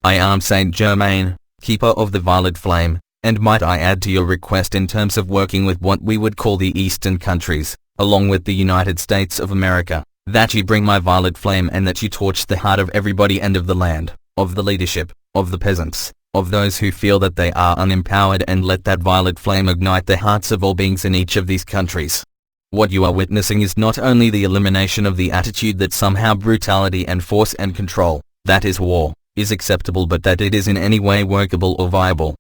I am Saint Germain, keeper of the violet flame, and might I add to your request in terms of working with what we would call the Eastern countries, along with the United States of America, that you bring my violet flame and that you torch the heart of everybody and of the land, of the leadership, of the peasants, of those who feel that they are unempowered, and let that violet flame ignite the hearts of all beings in each of these countries. What you are witnessing is not only the elimination of the attitude that somehow brutality and force and control, that is war, is acceptable, but that it is in any way workable or viable.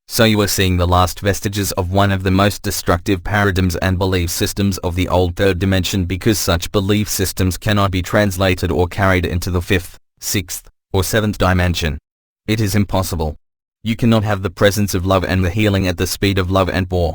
So you are seeing the last vestiges of one of the most destructive paradigms and belief systems of the old third dimension, because such belief systems cannot be translated or carried into the fifth, sixth, or seventh dimension. It is impossible. You cannot have the presence of love and the healing at the speed of love and war.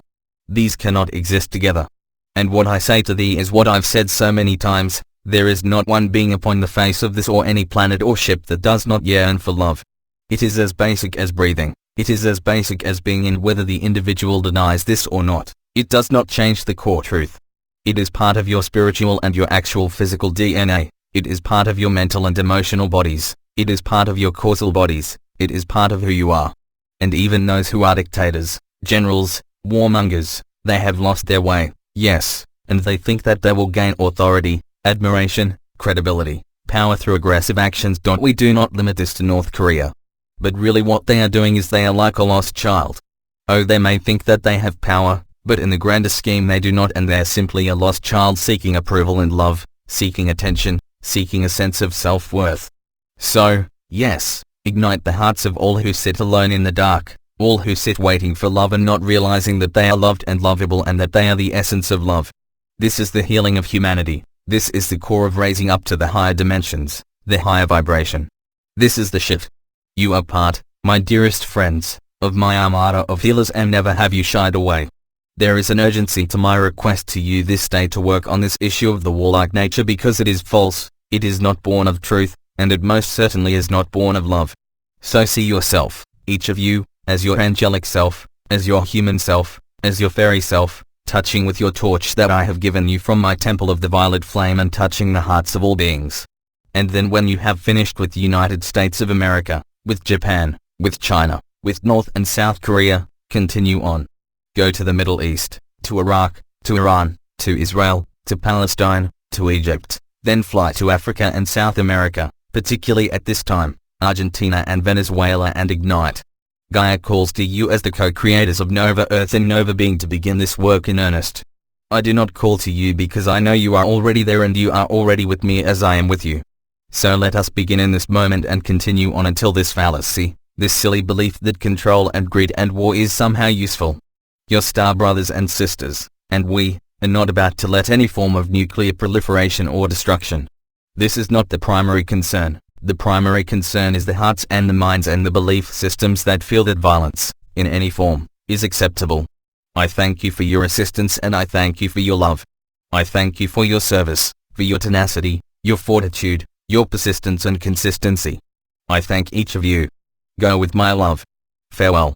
These cannot exist together. And what I say to thee is what I've said so many times: there is not one being upon the face of this or any planet or ship that does not yearn for love. It is as basic as breathing. It is as basic as being in, whether the individual denies this or not. It does not change the core truth. It is part of your spiritual and your actual physical DNA. It is part of your mental and emotional bodies. It is part of your causal bodies. It is part of who you are. And even those who are dictators, generals, warmongers, they have lost their way, yes, and they think that they will gain authority, admiration, credibility, power through aggressive actions. We do not limit this to North Korea. But really what they are doing is they are like a lost child. Oh, they may think that they have power, but in the grander scheme they do not, and they are simply a lost child seeking approval and love, seeking attention, seeking a sense of self-worth. So, yes, ignite the hearts of all who sit alone in the dark, all who sit waiting for love and not realizing that they are loved and lovable and that they are the essence of love. This is the healing of humanity. This is the core of raising up to the higher dimensions, the higher vibration. This is the shift. You are part, my dearest friends, of my armada of healers, and never have you shied away. There is an urgency to my request to you this day to work on this issue of the warlike nature, because it is false, it is not born of truth, and it most certainly is not born of love. So see yourself, each of you, as your angelic self, as your human self, as your fairy self, touching with your torch that I have given you from my temple of the violet flame, and touching the hearts of all beings. And then when you have finished with the United States of America, with Japan, with China, with North and South Korea, continue on. Go to the Middle East, to Iraq, to Iran, to Israel, to Palestine, to Egypt, then fly to Africa and South America, particularly at this time, Argentina and Venezuela, and ignite. Gaia calls to you as the co-creators of Nova Earth and Nova Being to begin this work in earnest. I do not call to you because I know you are already there and you are already with me as I am with you. So let us begin in this moment and continue on until this fallacy, this silly belief that control and greed and war is somehow useful. Your star brothers and sisters, and we, are not about to let any form of nuclear proliferation or destruction. This is not the primary concern. The primary concern is the hearts and the minds and the belief systems that feel that violence, in any form, is acceptable. I thank you for your assistance, and I thank you for your love. I thank you for your service, for your tenacity, your fortitude, your persistence and consistency. I thank each of you. Go with my love. Farewell.